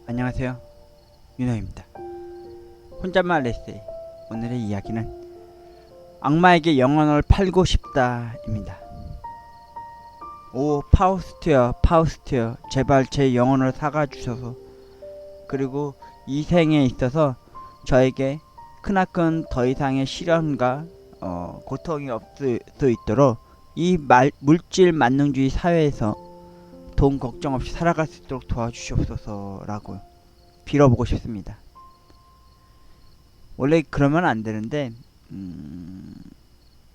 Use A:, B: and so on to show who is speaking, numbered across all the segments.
A: 안녕하세요, 윤호입니다. 혼잣말 에세이. 오늘의 이야기는 악마에게 영혼을 팔고 싶다입니다. 오 파우스트여, 파우스트여, 제발 제 영혼을 사가 주셔서, 그리고 이 생에 있어서 저에게 크나큰 더 이상의 시련과 고통이 없을 수 있도록 이 물질 만능주의 사회에서 돈 걱정 없이 살아갈 수 있도록 도와주시옵소서라고 빌어보고 싶습니다. 원래 그러면 안 되는데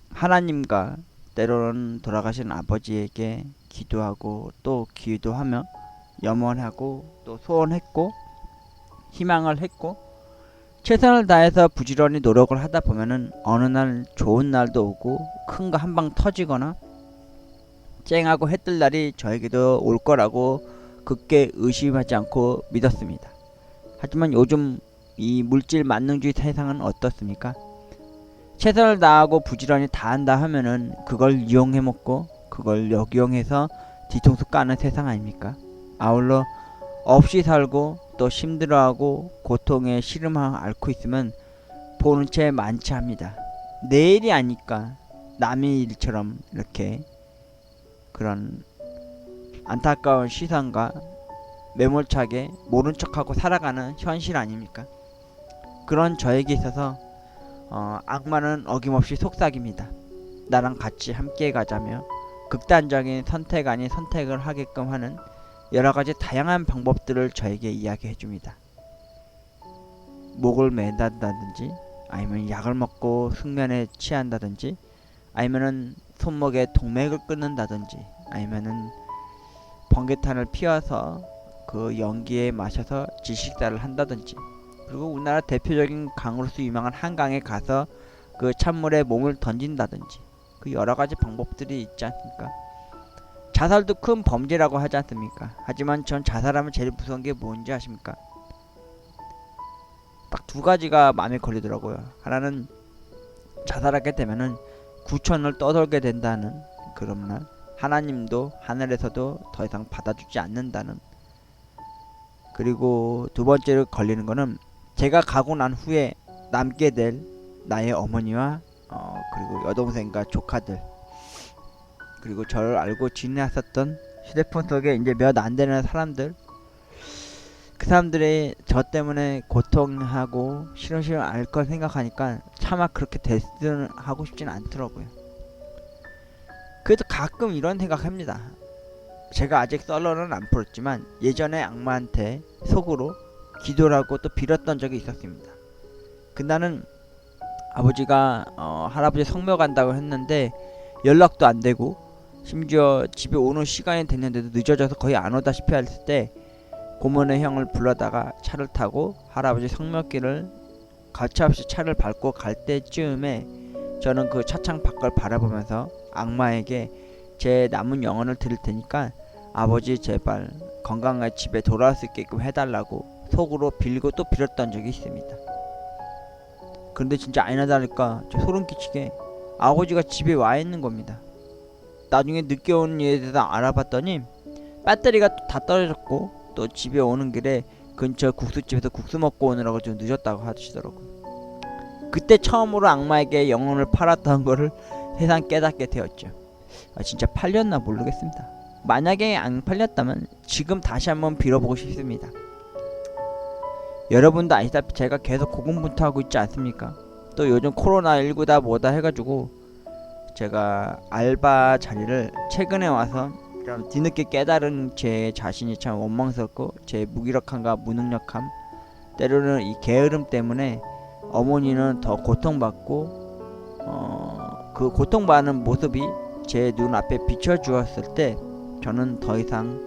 A: 하나님과 때로는 돌아가신 아버지에게 기도하고 또 기도하며 염원하고 또 소원했고 희망을 했고 최선을 다해서 부지런히 노력을 하다 보면은 어느 날 좋은 날도 오고 큰 거 한 방 터지거나 쨍하고 해뜰 날이 저에게도 올 거라고 굳게 의심하지 않고 믿었습니다. 하지만 요즘 이 물질 만능주의 세상은 어떻습니까? 최선을 다하고 부지런히 다한다 하면은 그걸 이용해 먹고 그걸 역이용해서 뒤통수 까는 세상 아닙니까? 아울러 없이 살고 또 힘들어하고 고통에 시름을 앓고 있으면 보는 채 많지 합니다. 내일이 아니까 남의 일처럼 이렇게 그런 안타까운 시선과 매몰차게 모른 척하고 살아가는 현실 아닙니까? 그런 저에게 있어서 악마는 어김없이 속삭입니다. 나랑 같이 함께 가자며 극단적인 선택 아닌 선택을 하게끔 하는 여러가지 다양한 방법들을 저에게 이야기해줍니다. 목을 매단다든지 아니면 약을 먹고 숙면에 취한다든지 아니면은 손목에 동맥을 끊는다든지 아니면은 번개탄을 피워서 그 연기에 마셔서 질식사를 한다든지, 그리고 우리나라 대표적인 강으로서 유명한 한강에 가서 그 찬물에 몸을 던진다든지, 그 여러가지 방법들이 있지 않습니까? 자살도 큰 범죄라고 하지 않습니까? 하지만 전 자살하면 제일 무서운 게 뭔지 아십니까? 딱 두 가지가 마음에 걸리더라고요. 하나는 자살하게 되면은 구천을 떠돌게 된다는 그런 말, 하나님도 하늘에서도 더 이상 받아주지 않는다는, 그리고 두 번째로 걸리는 거는 제가 가고 난 후에 남게 될 나의 어머니와 그리고 여동생과 조카들, 그리고 저를 알고 지냈었던 휴대폰 속에 이제 몇 안 되는 사람들, 그 사람들이 저 때문에 고통하고 싫어 알 걸 생각하니까 차마 그렇게 됐으면 하고 싶진 않더라고요. 그래도 가끔 이런 생각합니다. 제가 아직 썰러는 안 풀었지만 예전에 악마한테 속으로 기도를 하고 또 빌었던 적이 있었습니다. 그날은 아버지가 할아버지 성묘 간다고 했는데 연락도 안 되고 심지어 집에 오는 시간이 됐는데도 늦어져서 거의 안 오다시피 할 때 고모네 형을 불러다가 차를 타고 할아버지 성묘길을 가차없이 차를 밟고 갈 때쯤에 저는 그 차창 밖을 바라보면서 악마에게 제 남은 영혼을 드릴 테니까 아버지 제발 건강하게 집에 돌아올 수 있게끔 해달라고 속으로 빌고 또 빌었던 적이 있습니다. 그런데 진짜 아니나 다를까 저 소름 끼치게 아버지가 집에 와 있는 겁니다. 나중에 늦게 오는 일에 대해서 알아봤더니 배터리가 다 떨어졌고 또 집에 오는 길에 근처 국수집에서 국수 먹고 오느라고 좀 늦었다고 하시더라고요. 그때 처음으로 악마에게 영혼을 팔았던 거를 세상 깨닫게 되었죠. 진짜 팔렸나 모르겠습니다. 만약에 안 팔렸다면 지금 다시 한번 빌어보고 싶습니다. 여러분도 아시다시피 제가 계속 고군분투하고 있지 않습니까? 또 요즘 코로나19다 뭐다 해가지고 제가 알바 자리를 최근에 와서 좀 뒤늦게 깨달은 제 자신이 참 원망스럽고 제 무기력함과 무능력함, 때로는 이 게으름 때문에 어머니는 더 고통받고 그 고통받는 모습이 제 눈앞에 비춰주었을 때 저는 더 이상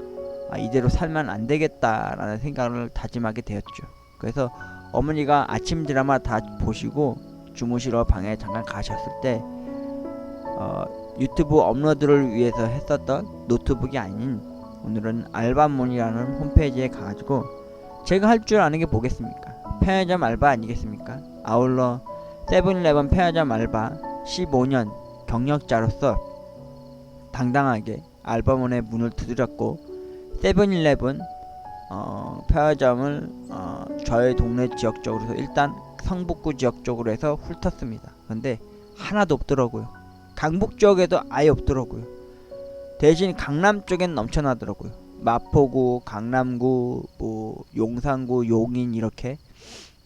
A: 이대로 살면 안 되겠다라는 생각을 다짐하게 되었죠. 그래서 어머니가 아침 드라마 다 보시고 주무시러 방에 잠깐 가셨을 때 유튜브 업로드를 위해서 했었던 노트북이 아닌 오늘은 알바몬이라는 홈페이지에 가가지고 제가 할 줄 아는 게 뭐겠습니까? 편의점 알바 아니겠습니까? 아울러 세븐일레븐 편의점 알바 15년 경력자로서 당당하게 알바몬의 문을 두드렸고 세븐일레븐 편의점을 저희 동네 지역 쪽으로 해서 일단 성북구 지역 쪽으로 해서 훑었습니다. 근데 하나도 없더라고요. 강북 지역에도 아예 없더라고요. 대신 강남 쪽엔 넘쳐나더라고요. 마포구, 강남구, 뭐 용산구, 용인 이렇게.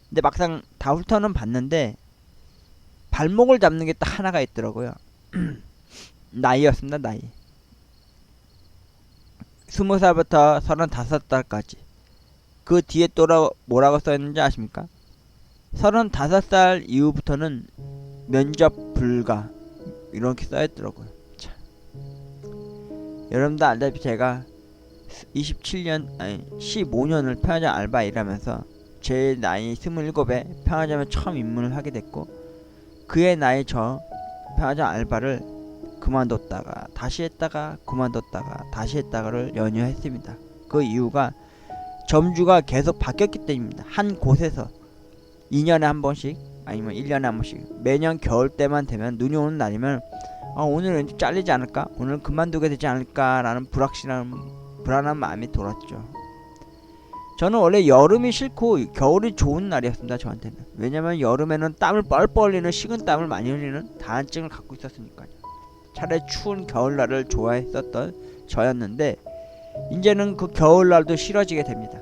A: 근데 막상 다 훑어는 봤는데 발목을 잡는 게 딱 하나가 있더라고요. 나이였습니다. 나이. 20살부터 35살까지. 그 뒤에 또 뭐라고 써있는지 아십니까? 35살 이후부터는 면접 불가 이렇게 써있더라고요. 참. 여러분도 알다시피 제가 15년을 편의점 알바 일하면서 제 나이 27에 편의점에 처음 입문을 하게 됐고, 그의 나이 저 편의점 알바를 그만뒀다가 다시 했다가 그만뒀다가 다시 했다가를 연이어 했습니다. 그 이유가 점주가 계속 바뀌었기 때문입니다. 한 곳에서 2년에 한 번씩 아니면 1년에 한 번씩 매년 겨울 때만 되면 눈이 오는 날이면 오늘 왠지 잘리지 않을까? 오늘 그만두게 되지 않을까? 라는 불안한 마음이 돌았죠. 저는 원래 여름이 싫고 겨울이 좋은 날이었습니다. 저한테는. 왜냐면 여름에는 땀을 뻘뻘 흘리는 식은 땀을 많이 흘리는 다한증을 갖고 있었으니까요. 차라리 추운 겨울날을 좋아했었던 저였는데 이제는 그 겨울날도 싫어지게 됩니다.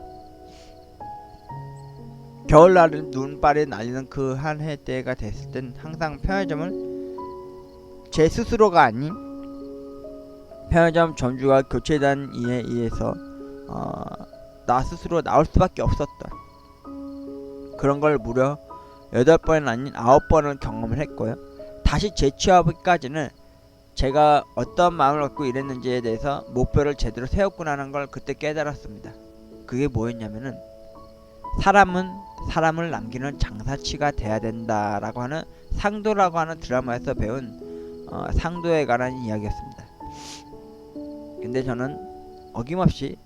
A: 겨울날은 눈발이 날리는 그 한 해 때가 됐을 땐 항상 편의점을 제 스스로가 아닌 편의점 점주가 교체된 이에 의해서 나 스스로 나올 수밖에 없었던 그런 걸 무려 8번은 아닌 9번을 경험을 했고요. 다시 재취업까지는 제가 어떤 마음을 갖고 일했는지에 대해서 목표를 제대로 세웠구나는 걸 그때 깨달았습니다. 그게 뭐였냐면은 사람은 사람을 남기는 장사치가 돼야 된다라고 하는 상도라고 하는 드라마에서 배운 상도에 관한 이야기였습니다. 근데 저는 어김없이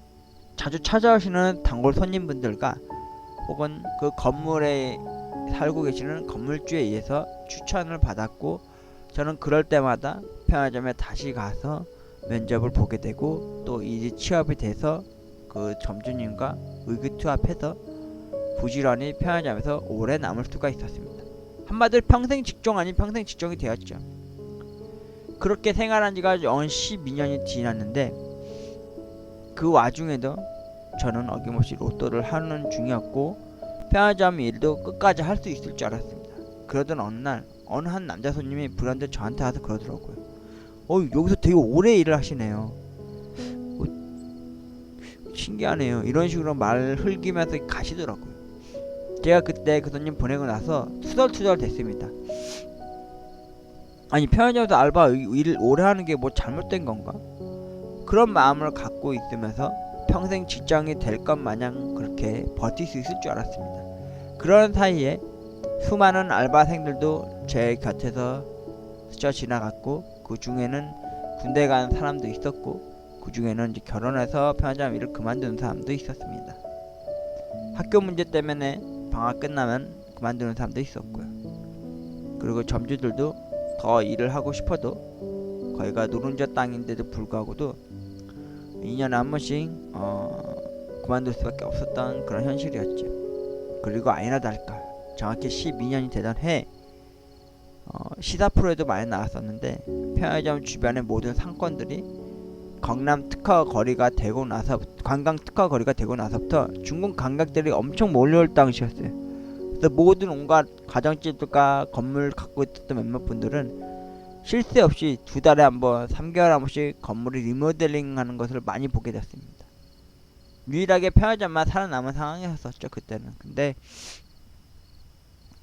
A: 자주 찾아오시는 단골 손님분들과 혹은 그 건물에 살고 계시는 건물주에 의해서 추천을 받았고, 저는 그럴 때마다 편의점에 다시 가서 면접을 보게 되고 또 이제 취업이 돼서 그 점주님과 의기투합해서 부지런히 편의점에서 오래 남을 수가 있었습니다. 한마디로 평생 직종 아닌 평생 직종이 되었죠. 그렇게 생활한 지가 연 12년이 지났는데 그 와중에도 저는 어김없이 로또를 하는 중이었고 편의점 일도 끝까지 할 수 있을 줄 알았습니다. 그러던 어느 날 어느 한 남자 손님이 불현듯 저한테 와서 그러더라고요. 여기서 되게 오래 일을 하시네요. 신기하네요. 이런 식으로 말 흘기면서 가시더라고요. 제가 그때 그 손님 보내고 나서 투덜투덜 됐습니다. 아니 편의점에서 알바 일을 오래 하는 게 뭐 잘못된 건가? 그런 마음을 갖고 있으면서 평생 직장이 될 것 마냥 그렇게 버틸 수 있을 줄 알았습니다. 그런 사이에 수많은 알바생들도 제 곁에서 스쳐 지나갔고, 그 중에는 군대 간 사람도 있었고, 그 중에는 이제 결혼해서 편의점 일을 그만두는 사람도 있었습니다. 학교 문제 때문에 방학 끝나면 그만두는 사람도 있었고요. 그리고 점주들도 더 일을 하고 싶어도 거기가 노른자 땅인데도 불구하고도 2년에 한 번씩 그만둘 수밖에 없었던 그런 현실이었죠. 그리고 아니나 다를까 정확히 12년이 되던 해 시사 프로에도 많이 나왔었는데, 편의점 주변의 모든 상권들이 강남 특화 거리가 되고 나서 관광 특화 거리가 되고 나서부터 중국 관광객들이 엄청 몰려올 당시였어요. 그래서 모든 온갖 가정집들과 건물 갖고 있었던 몇몇 분들은 쉴 새 없이 2달에 한 번, 3개월에 한 번씩 건물을 리모델링하는 것을 많이 보게 됐습니다. 유일하게 편의점만 살아남은 상황이었었죠 그때는. 근데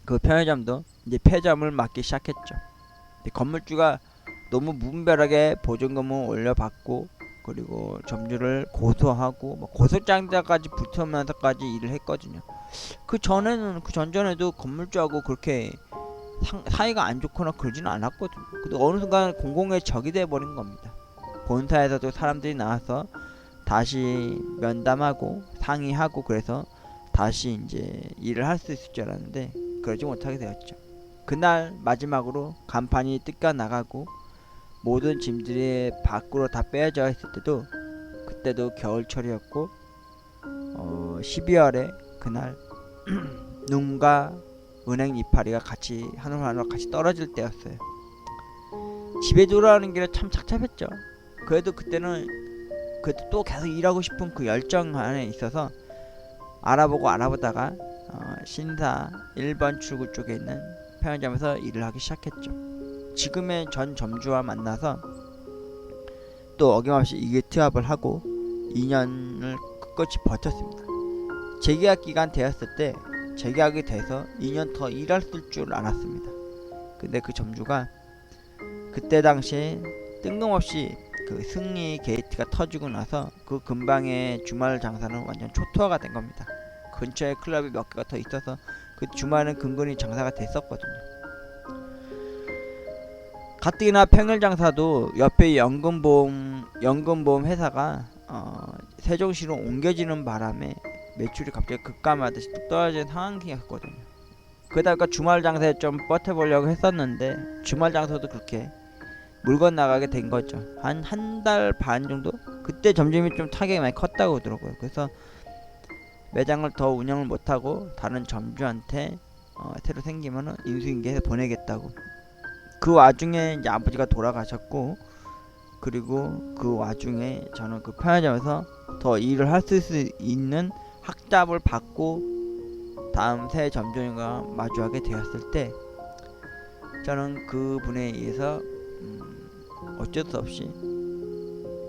A: 그 편의점도 이제 폐점을 맞기 시작했죠. 건물주가 너무 무분별하게 보증금을 올려받고 그리고 점주를 고소하고 고소장자까지 붙으면서까지 일을 했거든요. 그 전전에도 건물주하고 그렇게 사이가 안 좋거나 그러지는 않았거든요. 근데 어느 순간 공공의 적이 돼버린 겁니다. 본사에서도 사람들이 나와서 다시 면담하고 상의하고 그래서 다시 이제 일을 할 수 있을 줄 알았는데 그러지 못하게 되었죠. 그날 마지막으로 간판이 뜯겨 나가고 모든 짐들이 밖으로 다 빼어져 있을 때도, 그때도 겨울철이었고 12월에 그날 눈과 은행 이파리가 같이 하늘하늘 같이 떨어질 때였어요. 집에 돌아오는 길에 참 착잡했죠. 그래도 그때는 또 계속 일하고 싶은 그 열정 안에 있어서 알아보다가 신사 1번 출구 쪽에 있는 편의점에서 일을 하기 시작했죠. 지금의 전 점주와 만나서 또 어김없이 이게 투합을 하고 2년을 끝까지 버텼습니다. 재계약 기간 되었을 때 재계약이 돼서 2년 더 일했을 줄 알았습니다. 근데 그 점주가 그때 당시에 뜬금없이 그 승리 게이트가 터지고 나서 그 근방의 주말 장사는 완전 초토화가 된 겁니다. 근처에 클럽이 몇 개가 더 있어서 그 주말은 근근히 장사가 됐었거든요. 가뜩이나 평일 장사도 옆에 연금보험 회사가 세종시로 옮겨지는 바람에 매출이 갑자기 급감하듯이 뚝 떨어지는 상황이었거든요. 그러다가 주말 장사에 좀 버텨보려고 했었는데 주말 장사도 그렇게 물건 나가게 된 거죠. 한 달 반 정도? 그때 점점이 좀 타격이 많이 컸다고 그러더라고요. 그래서 매장을 더 운영을 못하고 다른 점주한테 새로 생기면은 인수인계해서 보내겠다고. 그 와중에 이제 아버지가 돌아가셨고, 그리고 그 와중에 저는 그 편의점에서 더 일을 할 수 있는 학잡을 받고 다음 새 점주님과 마주하게 되었을 때 저는 그분에 의해서 어쩔 수 없이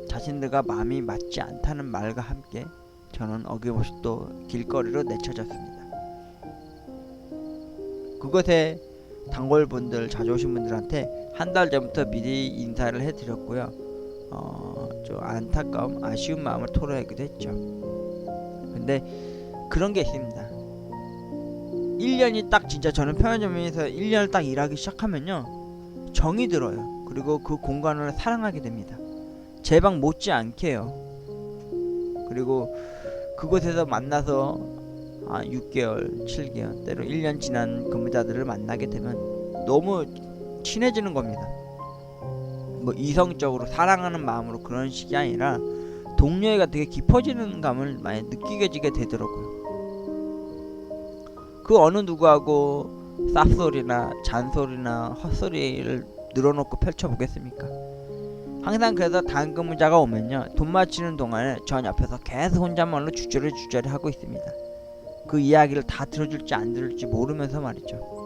A: 자신들과 마음이 맞지 않다는 말과 함께 저는 어김없이 또 길거리로 내쳐졌습니다. 그곳에 단골분들, 자주 오신 분들한테 한 달 전부터 미리 인사를 해드렸고요. 좀 안타까움, 아쉬운 마음을 토로하기도 했죠. 근데 그런 게 있습니다. 1년이 딱 진짜 저는 편의점에서 1년을 딱 일하기 시작하면요, 정이 들어요. 그리고 그 공간을 사랑하게 됩니다. 제 방 못지않게요. 그리고 그곳에서 만나서 6개월, 7개월, 때로 1년 지난 근무자들을 만나게 되면 너무 친해지는 겁니다. 뭐 이성적으로 사랑하는 마음으로 그런 식이 아니라 동료애가 되게 깊어지는 감을 많이 느끼게 되더라고요. 그 어느 누구하고 쌉소리나 잔소리나 헛소리를 늘어놓고 펼쳐보겠습니까? 항상 그래서 다른 근무자가 오면요, 돈 맞추는 동안에 전 옆에서 계속 혼잣말로 주저리 하고 있습니다. 그 이야기를 다 들어줄지 안 들을지 모르면서 말이죠.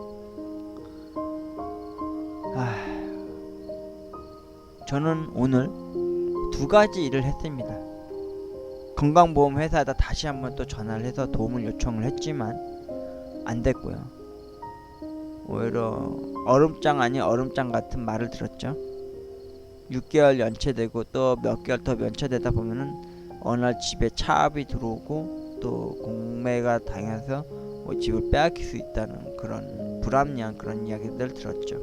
A: 저는 오늘 2가지 일을 했습니다. 건강보험 회사에다 다시 한번 또 전화를 해서 도움을 요청을 했지만 안 됐고요. 오히려 얼음장 아닌 얼음장 같은 말을 들었죠. 6개월 연체되고 또 몇 개월 더 연체되다 보면은 어느 날 집에 차압이 들어오고 또 공매가 당해서 뭐 집을 빼앗길 수 있다는 그런 불합리한 그런 이야기들 들었죠.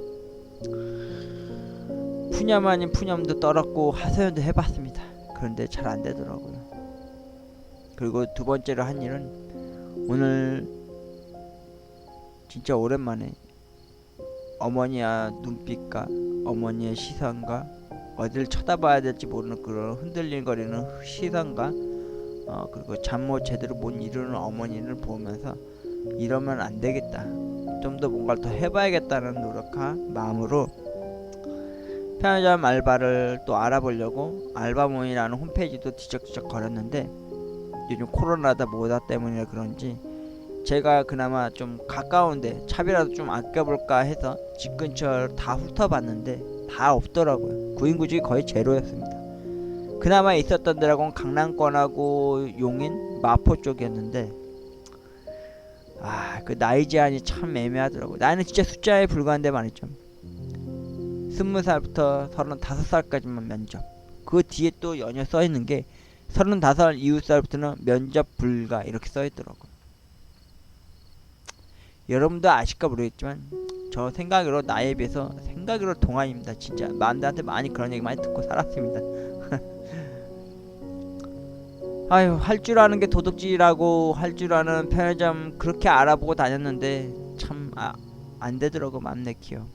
A: 푸념 아닌 푸념도 떨었고 하소연도 해봤습니다. 그런데 잘 안되더라고요. 그리고 2번째로 한 일은 오늘 진짜 오랜만에 어머니의 눈빛과 어머니의 시선과 어딜 쳐다봐야 될지 모르는 그런 흔들릴거리는 시선과 그리고 잠 못 제대로 못 이루는 어머니를 보면서 이러면 안 되겠다, 좀 더 뭔가를 더 해봐야겠다는 노력한 마음으로 편의점 알바를 또 알아보려고 알바몬이라는 홈페이지도 뒤적뒤적 거렸는데 요즘 코로나다 뭐다 때문이라 그런지 제가 그나마 좀 가까운데 차비라도 좀 아껴볼까 해서 집 근처를 다 훑어봤는데 다 없더라고요. 구인구직이 거의 제로였습니다. 그나마 있었던 데라고는 강남권하고 용인, 마포 쪽이었는데 그 나이 제한이 참 애매하더라고요. 나이는 진짜 숫자에 불과한데 말이죠. 20살부터 35살까지만 면접. 그 뒤에 또 연이어 써있는 게 35 이후살부터는 면접 불가 이렇게 써있더라고요. 여러분도 아실까 모르겠지만 저 생각으로 나이에 비해서 생각으로 동안입니다. 진짜 남들한테 많이 그런 얘기 많이 듣고 살았습니다. 아유, 할 줄 아는 게 도둑질이라고 할 줄 아는 편의점 그렇게 알아보고 다녔는데 참 안 되더라고, 맘 내키요.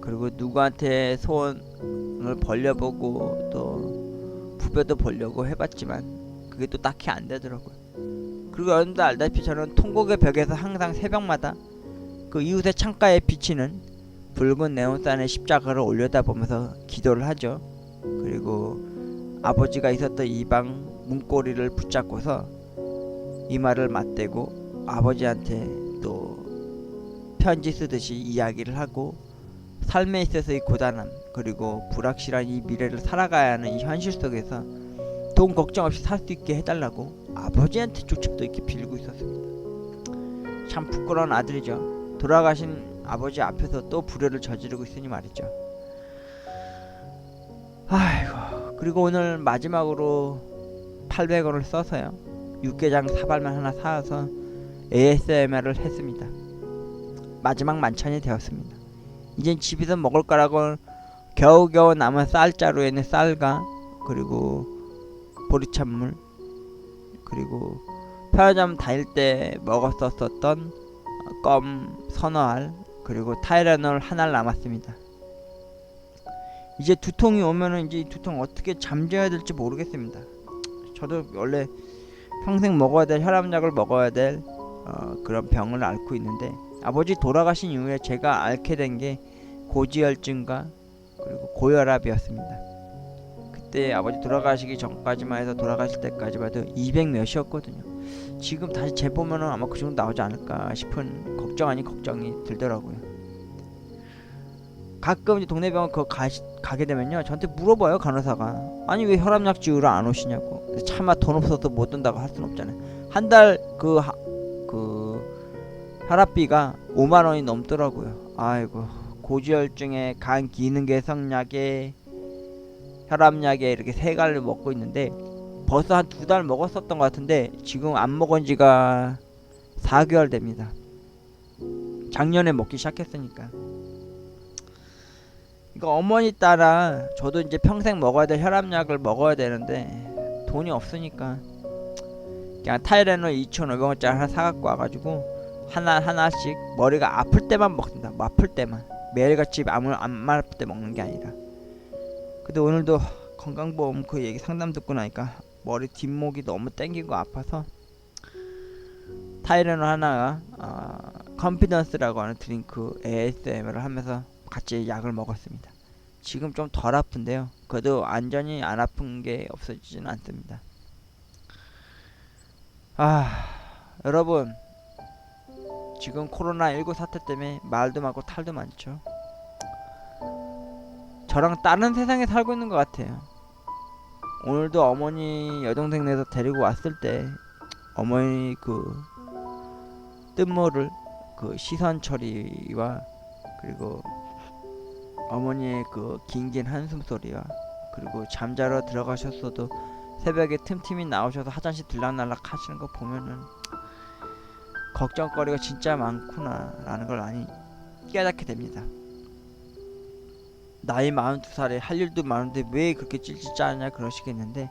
A: 그리고 누구한테 소원을 벌려보고 또 부벼도 보려고 해봤지만 그게 또 딱히 안 되더라고요. 그리고 여러분들 알다시피 저는 통곡의 벽에서 항상 새벽마다 그 이웃의 창가에 비치는 붉은 네온산의 십자가를 올려다보면서 기도를 하죠. 그리고 아버지가 있었던 이 방 문고리를 붙잡고서 이마를 맞대고 아버지한테 또 편지 쓰듯이 이야기를 하고 삶에 있어서의 고단함 그리고 불확실한 이 미래를 살아가야 하는 이 현실 속에서 돈 걱정 없이 살 수 있게 해달라고 아버지한테 조직도 이렇게 빌고 있었습니다. 참 부끄러운 아들이죠. 돌아가신 아버지 앞에서 또 불효를 저지르고 있으니 말이죠. 아이고, 그리고 오늘 마지막으로 800원을 써서요 육개장 사발면 하나 사와서 ASMR을 했습니다. 마지막 만찬이 되었습니다. 이젠 집에서 먹을 거라고 겨우겨우 남은 쌀자루에는 쌀과 그리고 보리찬물 그리고 편의점 다닐 때 먹었었던 껌 서너 알 그리고 타이레놀 하나 남았습니다. 이제 두통이 오면은 이제 이 두통 어떻게 잠재워야 될지 모르겠습니다. 저도 원래 평생 먹어야 될 혈압약을 먹어야 될 그런 병을 앓고 있는데 아버지 돌아가신 이후에 제가 앓게 된 게 고지혈증과 그리고 고혈압이었습니다. 그때 아버지 돌아가시기 전까지만 해서 돌아가실 때까지만 해도 200 몇이었거든요. 지금 다시 재보면은 아마 그 정도 나오지 않을까 싶은 걱정 아닌 걱정이 들더라고요. 가끔 이제 동네 병원 가게 되면요 저한테 물어봐요 간호사가. 아니 왜 혈압약 지우러 안 오시냐고. 차마 돈 없어서 못 온다고 할 순 없잖아요. 한 달 그 혈압비가 5만원이 넘더라고요. 아이고, 고지혈증에 간 기능 개선약에 혈압약에 이렇게 세 가지를 먹고 있는데 벌써 한 2달 먹었었던 것 같은데 지금 안 먹은 지가 4개월 됩니다. 작년에 먹기 시작했으니까. 그러니까 어머니 따라 저도 이제 평생 먹어야 될 혈압약을 먹어야 되는데 돈이 없으니까 그냥 타이레놀 2,500원짜리 하나 사갖고 와가지고 하나씩 머리가 아플 때만 먹습니다. 뭐 아플 때만. 매일같이 안 아플 때 먹는 게 아니라. 근데 오늘도 건강보험 그 얘기 상담 듣고 나니까 머리 뒷목이 너무 땡기고 아파서 타이레놀 하나가 컨피던스라고 하는 드링크 ASMR을 하면서 같이 약을 먹었습니다. 지금 좀 덜 아픈데요. 그래도 완전히 안 아픈 게 없어지지는 않습니다. 여러분 지금 코로나19 사태 때문에 말도 많고 탈도 많죠. 저랑 다른 세상에 살고 있는 것 같아요. 오늘도 어머니 여동생네에서 데리고 왔을 때 어머니 그 뜬모를 그 시선 처리와 그리고 어머니의 그 긴긴 한숨 소리와 그리고 잠자러 들어가셨어도 새벽에 틈틈이 나오셔서 화장실 들락날락 하시는 거 보면은 걱정거리가 진짜 많구나 라는 걸 많이 깨닫게 됩니다. 나이 42살에 할 일도 많은데 왜 그렇게 찔찔 짜냐 그러시겠는데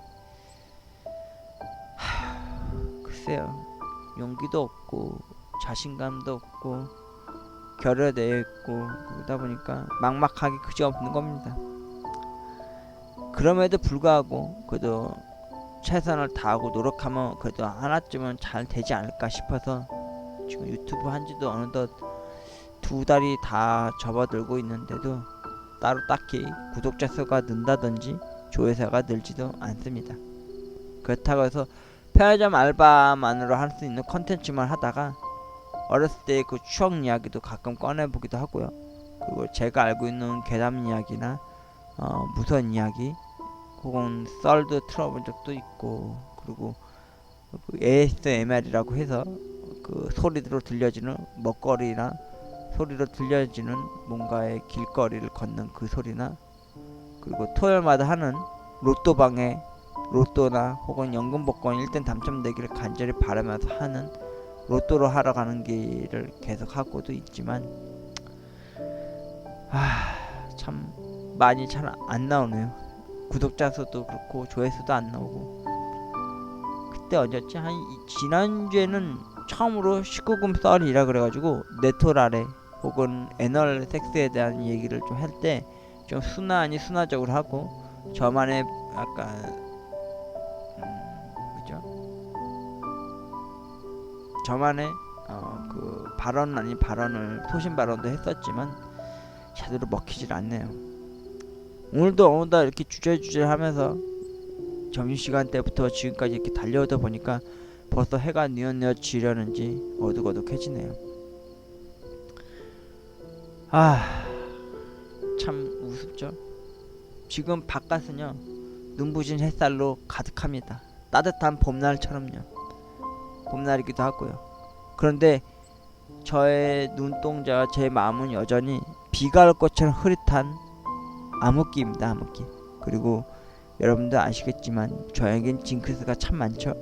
A: 글쎄요, 용기도 없고 자신감도 없고 결여되어 있고 그러다 보니까 막막하게 그지없는 겁니다. 그럼에도 불구하고 그래도 최선을 다하고 노력하면 그래도 하나쯤은 잘 되지 않을까 싶어서 지금 유튜브 한지도 어느덧 2달이 다 접어들고 있는데도 따로 딱히 구독자 수가 는다든지 조회수가 늘지도 않습니다. 그렇다고 해서 편의점 알바만으로 할 수 있는 컨텐츠만 하다가 어렸을 때의 그 추억 이야기도 가끔 꺼내보기도 하고요. 그리고 제가 알고 있는 괴담 이야기나 무서운 이야기 혹은 썰도 틀어본 적도 있고 그리고 그 ASMR이라고 해서 그 소리로 들려지는 먹거리나 소리로 들려지는 뭔가의 길거리를 걷는 그 소리나 그리고 토요일마다 하는 로또방에 로또나 혹은 연금 복권 1등 당첨되기를 간절히 바라면서 하는 로또로 하러 가는 길을 계속 하고도 있지만 참 많이 잘 안 나오네요. 구독자 수도 그렇고 조회수도 안 나오고. 그때 언제였지? 지난주에는 처음으로 19금 썰이라 그래가지고 네토라레 혹은 애널 섹스에 대한 얘기를 좀 할 때 좀 순화적으로 하고 저만의 약간 그죠? 저만의 그 발언 아닌 발언을 소신 발언도 했었지만 제대로 먹히질 않네요. 오늘도 어느덧 이렇게 주저주저 하면서 점심시간 때부터 지금까지 이렇게 달려오다 보니까 벌써 해가 뉘엿뉘엿지려는지 어둑어둑해지네요. 참 우습죠. 지금 바깥은요 눈부신 햇살로 가득합니다. 따뜻한 봄날처럼요. 봄날이기도 하고요. 그런데 저의 눈동자와 제 마음은 여전히 비가 올 것처럼 흐릿한 암흑기입니다. 암흑기. 그리고 여러분도 아시겠지만 저에겐 징크스가 참 많죠.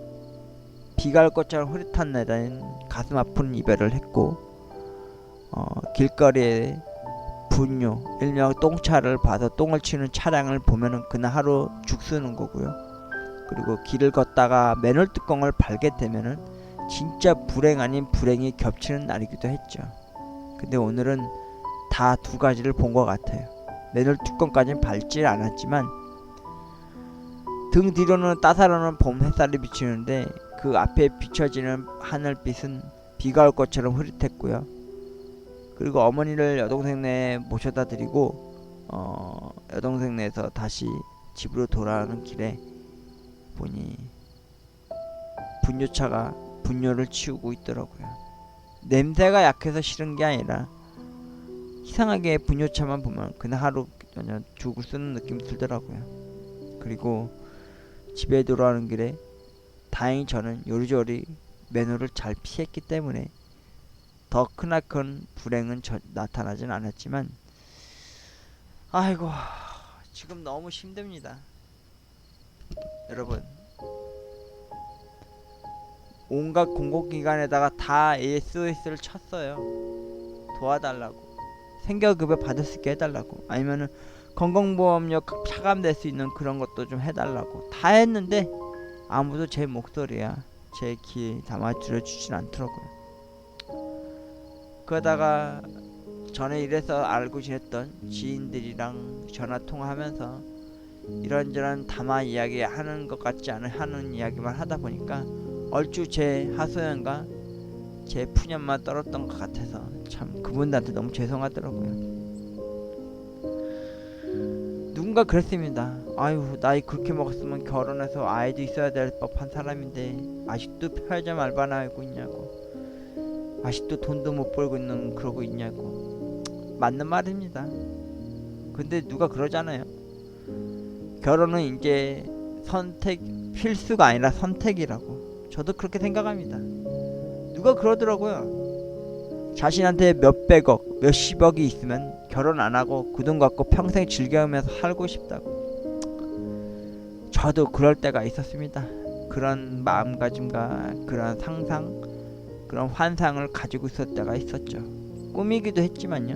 A: 비가 올 것처럼 흐릿한 날엔 가슴 아픈 이별을 했고 길거리에 분뇨, 일명 똥차를 봐서 똥을 치는 차량을 보면은 그날 하루 죽쓰는 거고요. 그리고 길을 걷다가 맨홀 뚜껑을 밟게 되면은 진짜 불행 아닌 불행이 겹치는 날이기도 했죠. 근데 오늘은 다 두 가지를 본 것 같아요. 맨홀 뚜껑까지는 밟지 않았지만 등 뒤로는 따사로는 봄 햇살이 비치는데 그 앞에 비춰지는 하늘빛은 비가 올 것처럼 흐릿했고요. 그리고 어머니를 여동생네에 모셔다 드리고 여동생네에서 다시 집으로 돌아오는 길에 보니 분뇨차가 분뇨를 치우고 있더라고요. 냄새가 약해서 싫은 게 아니라 이상하게 분뇨차만 보면 그날 하루 그냥 죽을 쓰는 느낌이 들더라고요. 그리고 집에 돌아오는 길에 다행히 저는 요리조리 맨홀을 잘 피했기 때문에 더 크나큰 불행은 나타나진 않았지만 아이고 지금 너무 힘듭니다. 여러분 온갖 공공기관에다가 다 SOS를 쳤어요. 도와달라고, 생계급여 받을 수 있게 해달라고, 아니면은 건강보험료 차감될 수 있는 그런 것도 좀 해달라고 다 했는데 아무도 제 목소리야 제 귀에 담아 들어주진 않더라고요. 그러다가 전에 이래서 알고 지냈던 지인들이랑 전화통화하면서 이런저런 담화 이야기 하는 것 같지 않은 하는 이야기만 하다 보니까 얼추 제 하소연과 제 푸념만 떨었던 것 같아서 참 그분들한테 너무 죄송하더라고요. 누군가 그랬습니다. 아유 나이 그렇게 먹었으면 결혼해서 아이도 있어야 될 법한 사람인데 아직도 편의점 알바나 하고 있냐고, 아직도 돈도 못 벌고 있는 그러고 있냐고. 맞는 말입니다. 근데 누가 그러잖아요. 결혼은 이제 선택 필수가 아니라 선택이라고. 저도 그렇게 생각합니다. 누가 그러더라고요. 자신한테 몇백억 몇십억이 있으면 결혼 안하고 그 돈 갖고 평생 즐겨하면서 살고 싶다고. 저도 그럴 때가 있었습니다. 그런 마음가짐과 그런 상상, 그런 환상을 가지고 있을 때가 있었죠. 꿈이기도 했지만요.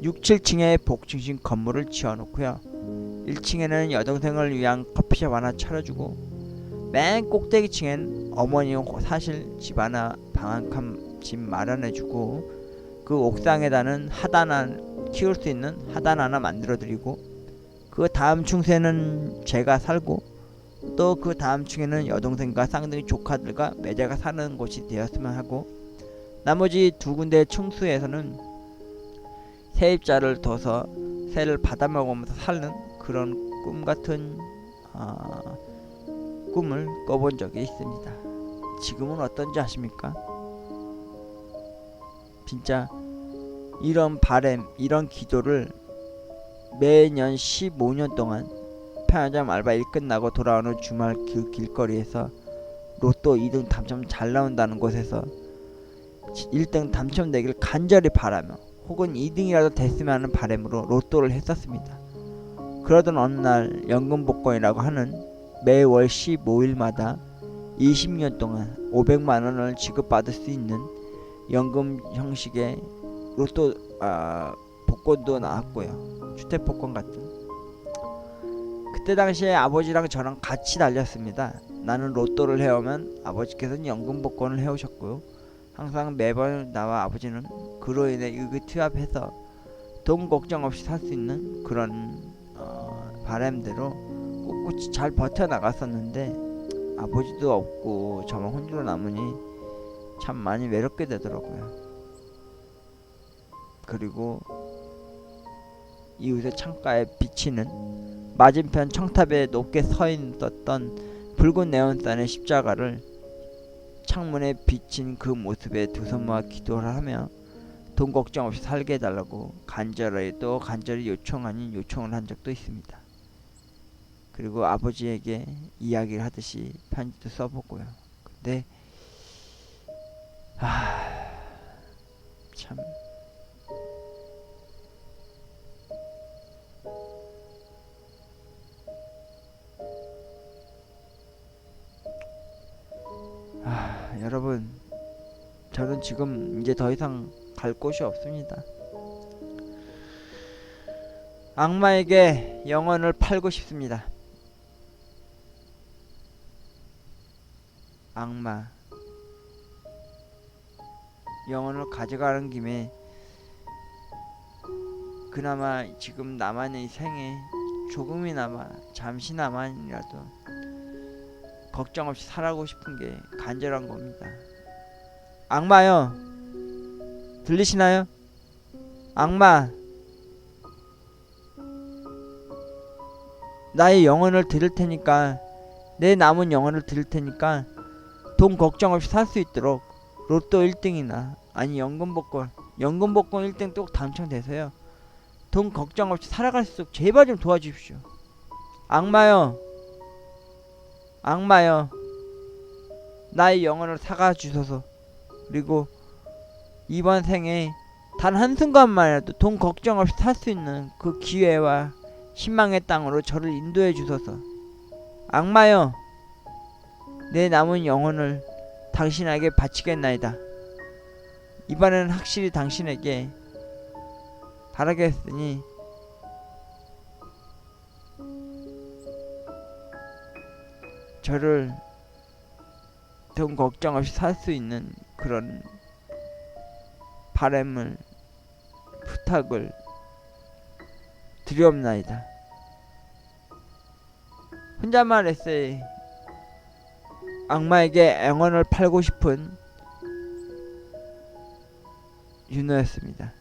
A: 6, 7층에 복층식 건물을 지어놓고요. 1층에는 여동생을 위한 커피숍 하나 차려주고 맨 꼭대기층엔 어머니 사실 집 하나 방 한 칸 집 마련해주고 그 옥상에다는 하단 키울 수 있는 하단 하나 만들어드리고 그 다음 층에는 제가 살고 또 그 다음 층에는 여동생과 쌍둥이 조카들과 매제가 사는 곳이 되었으면 하고 나머지 두 군데 층수에서는 세입자를 둬서 새를 받아먹으면서 사는 그런 꿈같은 꿈을 꿔본 적이 있습니다. 지금은 어떤지 아십니까? 진짜 이런 바램, 이런 기도를 매년 15년 동안 편의점 알바 일 끝나고 돌아오는 주말 그 길거리에서 로또 2등 당첨 잘 나온다는 곳에서 1등 당첨되길 간절히 바라며 혹은 2등이라도 됐으면 하는 바람으로 로또를 했었습니다. 그러던 어느 날 연금복권이라고 하는 매월 15일마다 20년 동안 500만원을 지급받을 수 있는 연금 형식의 로또 복권도 나왔고요. 주택복권 같은. 그때 당시에 아버지랑 저랑 같이 달렸습니다. 나는 로또를 해오면 아버지께서는 연금복권을 해오셨고요. 항상 매번 나와 아버지는 그로 인해 의기투합해서 돈 걱정 없이 살 수 있는 그런 바람대로 꿋꿋이 잘 버텨나갔었는데 아버지도 없고 저만 혼자로 남으니 참 많이 외롭게 되더라고요. 그리고 이웃의 창가에 비치는 맞은편 청탑에 높게 서 있었던 붉은 네온산의 십자가를 창문에 비친 그 모습에 두 손 모아 기도를 하며 돈 걱정 없이 살게 해달라고 간절히 요청 아닌 요청을 한 적도 있습니다. 그리고 아버지에게 이야기를 하듯이 편지도 써보고요. 근데 참 여러분, 저는 지금 이제 더 이상 갈 곳이 없습니다. 악마에게 영혼을 팔고 싶습니다. 악마, 영혼을 가져가는 김에 그나마 지금 남아있는 이 생에 조금이나마 잠시나마라도 걱정 없이 살아가고 싶은 게 간절한 겁니다. 악마요, 들리시나요? 악마, 나의 영혼을 드릴 테니까, 내 남은 영혼을 드릴 테니까 돈 걱정 없이 살 수 있도록 로또 1등이나 아니 연금복권 1등 또 당첨돼서요, 돈 걱정 없이 살아갈 수 있도록 제발 좀 도와주십시오. 악마요, 악마요, 나의 영혼을 사가 주소서. 그리고 이번 생에 단 한순간만이라도 돈 걱정 없이 살 수 있는 그 기회와 희망의 땅으로 저를 인도해 주소서. 악마여, 내 남은 영혼을 당신에게 바치겠나이다. 이번에는 확실히 당신에게 바라겠으니 저를 돈 걱정 없이 살 수 있는 그런 바람을, 부탁을 드리옵나이다. 혼자만 에세이 악마에게 영혼을 팔고 싶은 윤호였습니다.